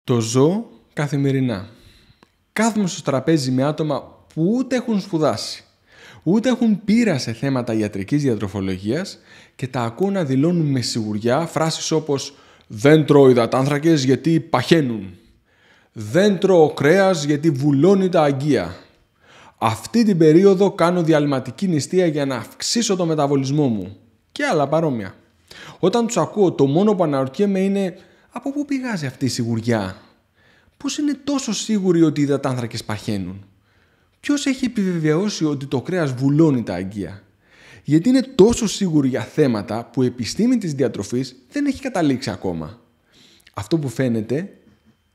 Το ζω καθημερινά. Κάθομαι στο τραπέζι με άτομα που ούτε έχουν σπουδάσει, ούτε έχουν πείρα σε θέματα ιατρικής διατροφολογίας και τα ακούω να δηλώνουν με σιγουριά φράσεις όπως «Δεν τρώω υδατάνθρακες γιατί παχαίνουν», «Δεν τρώω κρέας γιατί βουλώνει τα αγκία», «Αυτή την περίοδο κάνω διαλυματική νηστεία για να αυξήσω το μεταβολισμό μου» και άλλα παρόμοια. Όταν τους ακούω, το μόνο που αναρωτιέμαι είναι από πού πηγάζει αυτή η σιγουριά. Πώς είναι τόσο σίγουροι ότι οι υδατάνθρακες παχαίνουν. Ποιος έχει επιβεβαιώσει ότι το κρέας βουλώνει τα αγκία. Γιατί είναι τόσο σίγουροι για θέματα που η επιστήμη της διατροφής δεν έχει καταλήξει ακόμα. Αυτό που φαίνεται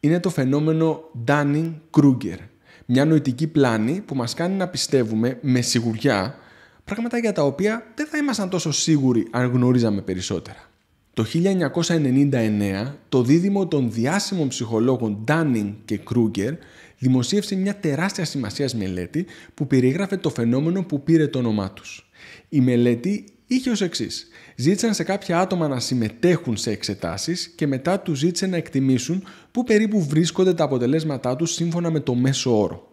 είναι το φαινόμενο Dunning-Kruger. Μια νοητική πλάνη που μας κάνει να πιστεύουμε με σιγουριά πράγματα για τα οποία δεν θα ήμασταν τόσο σίγουροι αν γνωρίζαμε περισσότερα. Το 1999 το δίδυμο των διάσημων ψυχολόγων Dunning και Kruger δημοσίευσε μια τεράστια σημασίας μελέτη που περιέγραφε το φαινόμενο που πήρε το όνομά τους. Η μελέτη είχε ως εξής. Ζήτησαν σε κάποια άτομα να συμμετέχουν σε εξετάσεις και μετά τους ζήτησε να εκτιμήσουν πού περίπου βρίσκονται τα αποτελέσματά τους σύμφωνα με το μέσο όρο.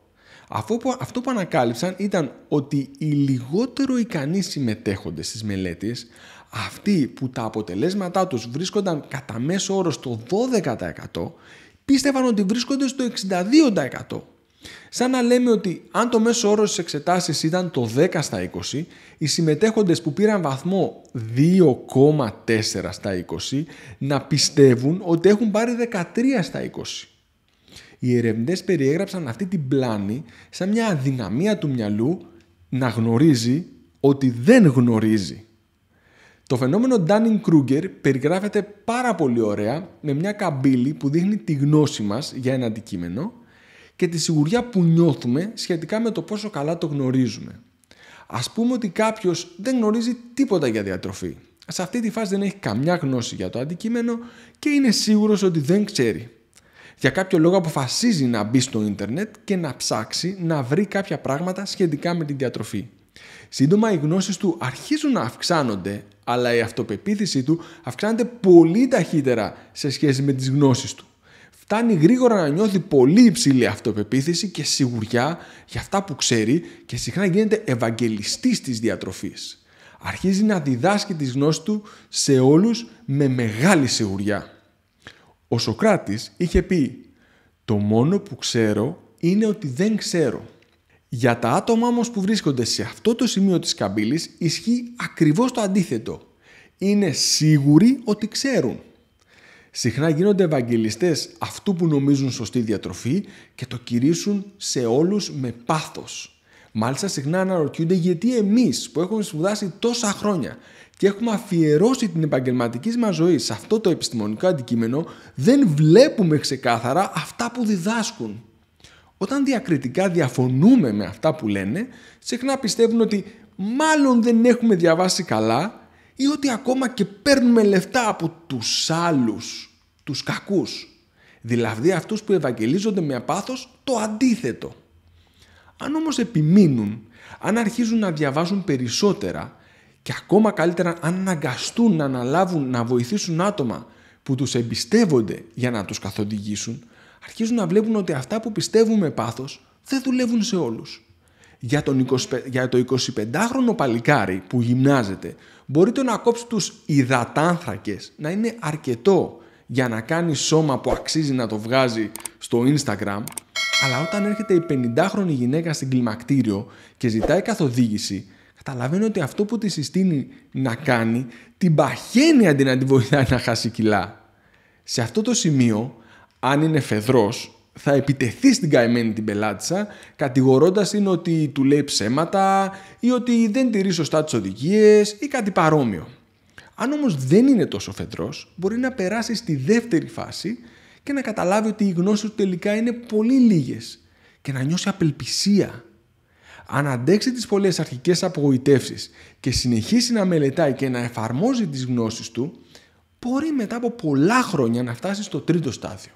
Αυτό που ανακάλυψαν ήταν ότι οι λιγότερο ικανοί συμμετέχοντες στις μελέτες, αυτοί που τα αποτελέσματά τους βρίσκονταν κατά μέσο όρο στο 12%, πίστευαν ότι βρίσκονται στο 62%. Σαν να λέμε ότι αν το μέσο όρο στις εξετάσεις ήταν το 10 στα 20, οι συμμετέχοντες που πήραν βαθμό 2,4 στα 20 να πιστεύουν ότι έχουν πάρει 13 στα 20. Οι ερευνητές περιέγραψαν αυτή την πλάνη σαν μια αδυναμία του μυαλού να γνωρίζει ότι δεν γνωρίζει. Το φαινόμενο Dunning-Kruger περιγράφεται πάρα πολύ ωραία με μια καμπύλη που δείχνει τη γνώση μας για ένα αντικείμενο και τη σιγουριά που νιώθουμε σχετικά με το πόσο καλά το γνωρίζουμε. Ας πούμε ότι κάποιος δεν γνωρίζει τίποτα για διατροφή. Σε αυτή τη φάση δεν έχει καμιά γνώση για το αντικείμενο και είναι σίγουρος ότι δεν ξέρει. Για κάποιο λόγο αποφασίζει να μπει στο ίντερνετ και να ψάξει να βρει κάποια πράγματα σχετικά με τη διατροφή. Σύντομα οι γνώσεις του αρχίζουν να αυξάνονται, αλλά η αυτοπεποίθησή του αυξάνεται πολύ ταχύτερα σε σχέση με τις γνώσεις του. Φτάνει γρήγορα να νιώθει πολύ υψηλή αυτοπεποίθηση και σιγουριά για αυτά που ξέρει και συχνά γίνεται ευαγγελιστής της διατροφής. Αρχίζει να διδάσκει τις γνώσεις του σε όλους με μεγάλη σιγουριά. Ο Σωκράτης είχε πει «Το μόνο που ξέρω είναι ότι δεν ξέρω». Για τα άτομα όμως που βρίσκονται σε αυτό το σημείο της καμπύλης ισχύει ακριβώς το αντίθετο. Είναι σίγουροι ότι ξέρουν. Συχνά γίνονται ευαγγελιστές αυτού που νομίζουν σωστή διατροφή και το κηρύσσουν σε όλους με πάθος. Μάλιστα συχνά αναρωτιούνται γιατί εμείς που έχουμε σπουδάσει τόσα χρόνια και έχουμε αφιερώσει την επαγγελματική μας ζωή σε αυτό το επιστημονικό αντικείμενο δεν βλέπουμε ξεκάθαρα αυτά που διδάσκουν. Όταν διακριτικά διαφωνούμε με αυτά που λένε, συχνά πιστεύουν ότι μάλλον δεν έχουμε διαβάσει καλά ή ότι ακόμα και παίρνουμε λεφτά από τους άλλους, τους κακούς. Δηλαδή αυτούς που ευαγγελίζονται με πάθος το αντίθετο. Αν όμως επιμείνουν, αν αρχίζουν να διαβάζουν περισσότερα και ακόμα καλύτερα αν αναγκαστούν να αναλάβουν να βοηθήσουν άτομα που τους εμπιστεύονται για να τους καθοδηγήσουν, αρχίζουν να βλέπουν ότι αυτά που πιστεύουν με πάθος δεν δουλεύουν σε όλους. Για το 25χρονο παλικάρι που γυμνάζεται, μπορεί το να κόψει τους υδατάνθρακες να είναι αρκετό για να κάνει σώμα που αξίζει να το βγάζει στο Instagram, αλλά όταν έρχεται η 50χρονη γυναίκα στην κλιμακτήριο και ζητάει καθοδήγηση, καταλαβαίνει ότι αυτό που τη συστήνει να κάνει την παχαίνει αντί να τη βοηθάει να χάσει κιλά. Σε αυτό το σημείο, αν είναι φεδρός, θα επιτεθεί στην καημένη την πελάτησα, κατηγορώντας την ότι του λέει ψέματα ή ότι δεν τηρεί σωστά τις οδηγίες ή κάτι παρόμοιο. Αν όμως δεν είναι τόσο φεδρός, μπορεί να περάσει στη δεύτερη φάση και να καταλάβει ότι οι γνώσεις του τελικά είναι πολύ λίγες και να νιώσει απελπισία. Αν αντέξει τις πολλές αρχικές απογοητεύσεις και συνεχίσει να μελετάει και να εφαρμόζει τις γνώσεις του, μπορεί μετά από πολλά χρόνια να φτάσει στο τρίτο στάδιο.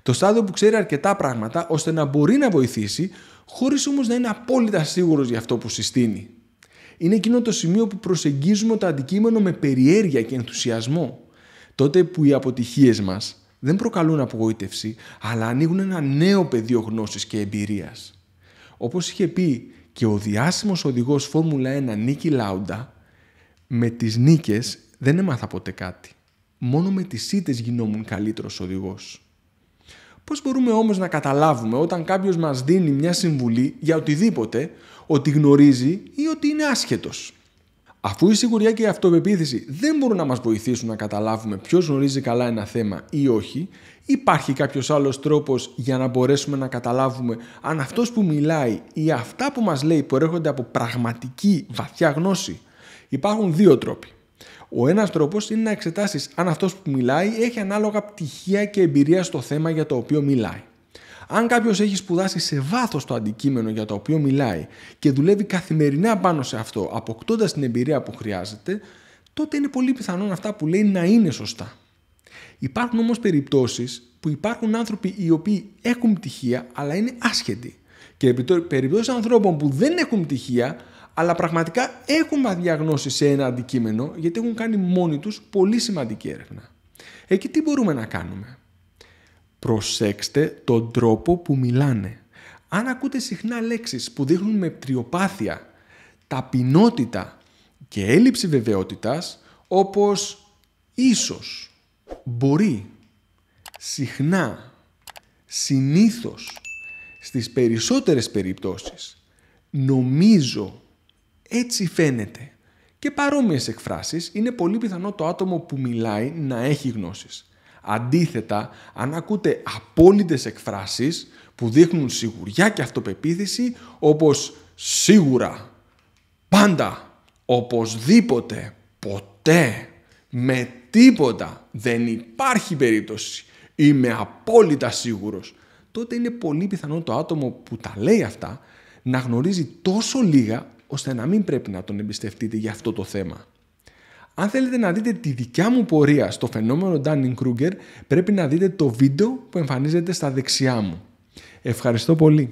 Το στάδιο που ξέρει αρκετά πράγματα ώστε να μπορεί να βοηθήσει, χωρίς όμως να είναι απόλυτα σίγουρος για αυτό που συστήνει. Είναι εκείνο το σημείο που προσεγγίζουμε το αντικείμενο με περιέργεια και ενθουσιασμό. Τότε που οι αποτυχίες μας δεν προκαλούν απογοήτευση, αλλά ανοίγουν ένα νέο πεδίο γνώσης και εμπειρίας. Όπως είχε πει και ο διάσημος οδηγός Φόρμουλα 1 Νίκι Λάουντα, με τις νίκες δεν έμαθα ποτέ κάτι. Μόνο με τις ήττες γινόμουν καλύτερος οδηγός. Πώς μπορούμε όμως να καταλάβουμε όταν κάποιος μας δίνει μια συμβουλή για οτιδήποτε, ότι γνωρίζει ή ότι είναι άσχετος? Αφού η σιγουριά και η αυτοπεποίθηση δεν μπορούν να μας βοηθήσουν να καταλάβουμε ποιος γνωρίζει καλά ένα θέμα ή όχι, υπάρχει κάποιος άλλος τρόπος για να μπορέσουμε να καταλάβουμε αν αυτός που μιλάει ή αυτά που μας λέει προέρχονται από πραγματική βαθιά γνώση? Υπάρχουν δύο τρόποι. Ο ένας τρόπος είναι να εξετάσεις αν αυτός που μιλάει έχει ανάλογα πτυχία και εμπειρία στο θέμα για το οποίο μιλάει. Αν κάποιος έχει σπουδάσει σε βάθος το αντικείμενο για το οποίο μιλάει και δουλεύει καθημερινά πάνω σε αυτό, αποκτώντας την εμπειρία που χρειάζεται, τότε είναι πολύ πιθανόν αυτά που λέει να είναι σωστά. Υπάρχουν όμως περιπτώσεις που υπάρχουν άνθρωποι οι οποίοι έχουν πτυχία αλλά είναι άσχετοι. Και περιπτώσεις ανθρώπων που δεν έχουν πτυχία αλλά πραγματικά έχουν βαθιά γνώση σε ένα αντικείμενο γιατί έχουν κάνει μόνοι τους πολύ σημαντική έρευνα. Εκεί τι μπορούμε να κάνουμε? Προσέξτε τον τρόπο που μιλάνε. Αν ακούτε συχνά λέξεις που δείχνουν μετριοπάθεια, ταπεινότητα και έλλειψη βεβαιότητας, όπως ίσως, μπορεί, συχνά, συνήθως, στις περισσότερες περιπτώσεις, νομίζω, έτσι φαίνεται και παρόμοιες εκφράσεις, είναι πολύ πιθανό το άτομο που μιλάει να έχει γνώσεις. Αντίθετα, αν ακούτε απόλυτες εκφράσεις που δείχνουν σιγουριά και αυτοπεποίθηση, όπως σίγουρα, πάντα, οπωσδήποτε, ποτέ, με τίποτα, δεν υπάρχει περίπτωση, είμαι απόλυτα σίγουρος, τότε είναι πολύ πιθανό το άτομο που τα λέει αυτά να γνωρίζει τόσο λίγα ώστε να μην πρέπει να τον εμπιστευτείτε για αυτό το θέμα. Αν θέλετε να δείτε τη δικιά μου πορεία στο φαινόμενο Dunning-Kruger, πρέπει να δείτε το βίντεο που εμφανίζεται στα δεξιά μου. Ευχαριστώ πολύ.